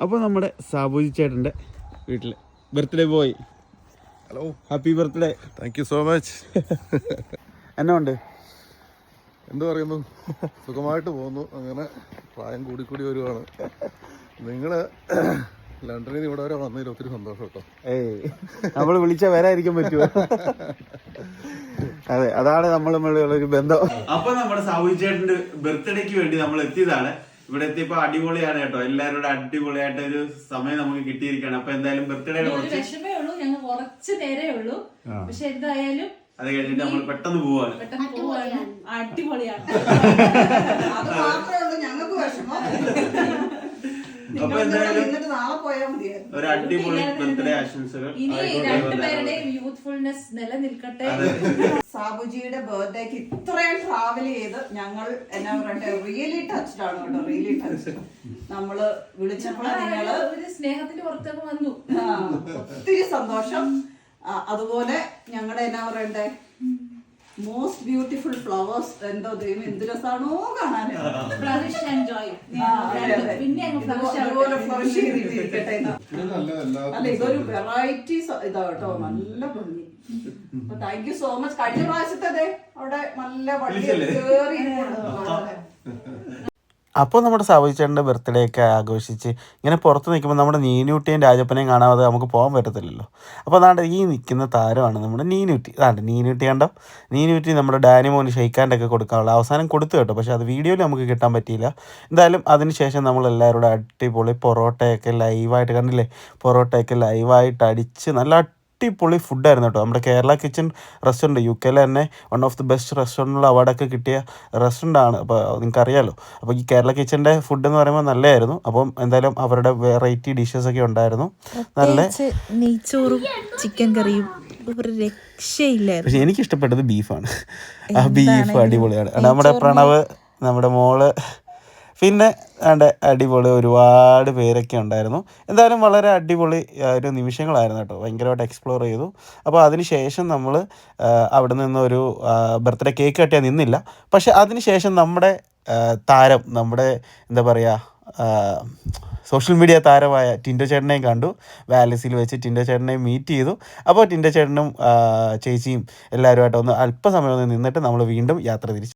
അപ്പോൾ നമ്മുടെ സാബുജി ചേട്ടൻ്റെ വീട്ടിൽ birthday boy. Hello, happy birthday. Thank you so much. എന്നാ ഉണ്ട്? എന്ത് പറയുന്നു, സുഖമായിട്ട് പോകുന്നു. അങ്ങനെ പ്രായം കൂടിക്കൂടി വരുവാണ്. നിങ്ങൾ ലണ്ടനിൽ നിന്ന് ഇവിടെ വരെ വന്നതിൽ ഒത്തിരി സന്തോഷം കേട്ടോ. നമ്മൾ വിളിച്ചാൽ വരാതിരിക്കാൻ പറ്റുമോ? അതെ, അതാണ് നമ്മൾ തമ്മിലുള്ളൊരു ബന്ധം. അപ്പൊ നമ്മുടെ സാബുജി ചേട്ടന്റെ ബർത്ത്ഡേക്ക് വേണ്ടി നമ്മൾ എത്തിയതാണ്. ഇവിടെ എത്തിയപ്പോ അടിപൊളിയാണ് കേട്ടോ. എല്ലാവരുടെ അടിപൊളിയായിട്ട് ഒരു സമയം നമുക്ക് കിട്ടിയിരിക്കുകയാണ്. അപ്പൊ എന്തായാലും ബർത്ത്ഡേ വിഷമേ ഉള്ളൂ, ഞങ്ങൾ കുറച്ച് നേരേ ഉള്ളൂ. പക്ഷെ എന്തായാലും അത് കഴിഞ്ഞിട്ട് നമ്മൾ പെട്ടെന്ന് പോവാണ്. അടിപൊളിയാണ്. അത് മാത്രമേ ഉള്ളൂ ഞങ്ങൾക്ക് വിഷമം. അപ്പൊ എന്തായാലും ഒരു അടിപൊളി ബർത്ത്ഡേ ആശംസകൾ. ഇനി രണ്ടുപേരുടെയും യൂത്ത്ഫുൾനെസ് നിലനിൽക്കട്ടെ. സാബുജിയുടെ ബർത്ത്ഡേക്ക് ഇത്രയും ട്രാവൽ ചെയ്ത് ഞങ്ങൾ എന്നാ പറയട്ടെ, റിയലി ടച്ച്ഡ് ആണ് കേട്ടോ, റിയലി ടച്ച്ഡ്. നമ്മള് വിളിച്ചപ്പോഴാണ് നിങ്ങള് ഒരു സ്നേഹത്തിന്റെ പുറത്തേക്ക് വന്നു. ഒത്തിരി സന്തോഷം. അതുപോലെ ഞങ്ങളുടെ എന്നാ പറയണ്ടേ, മോസ്റ്റ് ബ്യൂട്ടിഫുൾ ഫ്ലവേഴ്സ്. എന്തോ ദൈവം എന്ത് രസാണോ കാണാൻ. അല്ല, ഇതൊരു വെറൈറ്റി ഇതാ കേട്ടോ, നല്ല ഭംഗി. അപ്പൊ താങ്ക് യു സോ മച്ച്. കഴിഞ്ഞ പ്രാവശ്യത്തെ അവിടെ നല്ല വണ്ടി കേറി. അപ്പോൾ നമ്മുടെ സാബുജി ചേട്ടൻ്റെ ബർത്ത്ഡേ ഒക്കെ ആഘോഷിച്ച് ഇങ്ങനെ പുറത്ത് നിൽക്കുമ്പോൾ നമ്മുടെ നീനൂട്ടിയും രാജപ്പനെയും കാണാതെ നമുക്ക് പോകാൻ പറ്റത്തില്ലല്ലോ. അപ്പോൾ അതാണ്ട് ഈ നിൽക്കുന്ന താരമാണ് നമ്മുടെ നീനൂട്ടി. അതാണ്ട് നീനൂട്ടി കണ്ടോ, നീനൂട്ടി നമ്മുടെ ഡാനിമോന് ഷെയ്ക്കാൻ്റെയൊക്കെ കൊടുക്കാനുള്ള അവസാനം കൊടുത്തു കേട്ടോ. പക്ഷേ അത് വീഡിയോയിൽ നമുക്ക് കിട്ടാൻ പറ്റിയില്ല. എന്തായാലും അതിന് ശേഷം നമ്മളെല്ലാവരും അടിപൊളി പൊറോട്ടയൊക്കെ ലൈവായിട്ട് കണ്ടില്ലേ, പൊറോട്ടയൊക്കെ ലൈവായിട്ട് അടിച്ച് നല്ല അടിപൊളി ഫുഡായിരുന്നു കേട്ടോ. നമ്മുടെ കേരള കിച്ചൺ റെസ്റ്റോറൻറ്റ് UK തന്നെ വൺ ഓഫ് ദി ബെസ്റ്റ് റെസ്റ്റോറൻറ്റിലുള്ള അവാർഡൊക്കെ കിട്ടിയ റെസ്റ്റോറൻ്റാണ്. അപ്പോൾ നിങ്ങൾക്കറിയാമല്ലോ. അപ്പോൾ ഈ കേരള കിച്ചൻ്റെ ഫുഡ് എന്ന് പറയുമ്പോൾ നല്ലതായിരുന്നു. അപ്പം എന്തായാലും അവരുടെ വെറൈറ്റി ഡിഷസൊക്കെ ഉണ്ടായിരുന്നു. നല്ല നെയ്ച്ചോറും ചിക്കൻ കറിയും ഒരു രക്ഷയില്ലായിരുന്നു. പക്ഷെ എനിക്കിഷ്ടപ്പെട്ടത് ബീഫാണ്. ആ ബീഫ് അടിപൊളിയാണ്. നമ്മുടെ പ്രണവ്, നമ്മുടെ മോള്, പിന്നെ അടിപൊളി ഒരുപാട് പേരൊക്കെ ഉണ്ടായിരുന്നു. എന്തായാലും വളരെ അടിപൊളി ഒരു നിമിഷങ്ങളായിരുന്നു കേട്ടോ. ഭയങ്കരമായിട്ട് എക്സ്പ്ലോർ ചെയ്തു. അപ്പോൾ അതിന് ശേഷം നമ്മൾ അവിടെ നിന്നൊരു ബർത്ത്ഡേ കേക്ക് കട്ടിയാൽ നിന്നില്ല. പക്ഷെ അതിന് ശേഷം നമ്മുടെ താരം, നമ്മുടെ എന്താ പറയുക, സോഷ്യൽ മീഡിയ താരമായ ടിൻഡോ ചേട്ടനെയും കണ്ടു. വാലസിൽ വെച്ച് ടിൻഡോ ചേട്ടനെയും മീറ്റ് ചെയ്തു. അപ്പോൾ ടിൻഡോ ചേട്ടനും ചേച്ചിയും എല്ലാവരുമായിട്ട് ഒന്ന് അല്പസമയം ഒന്ന് നിന്നിട്ട് നമ്മൾ വീണ്ടും യാത്ര തിരിച്ചു.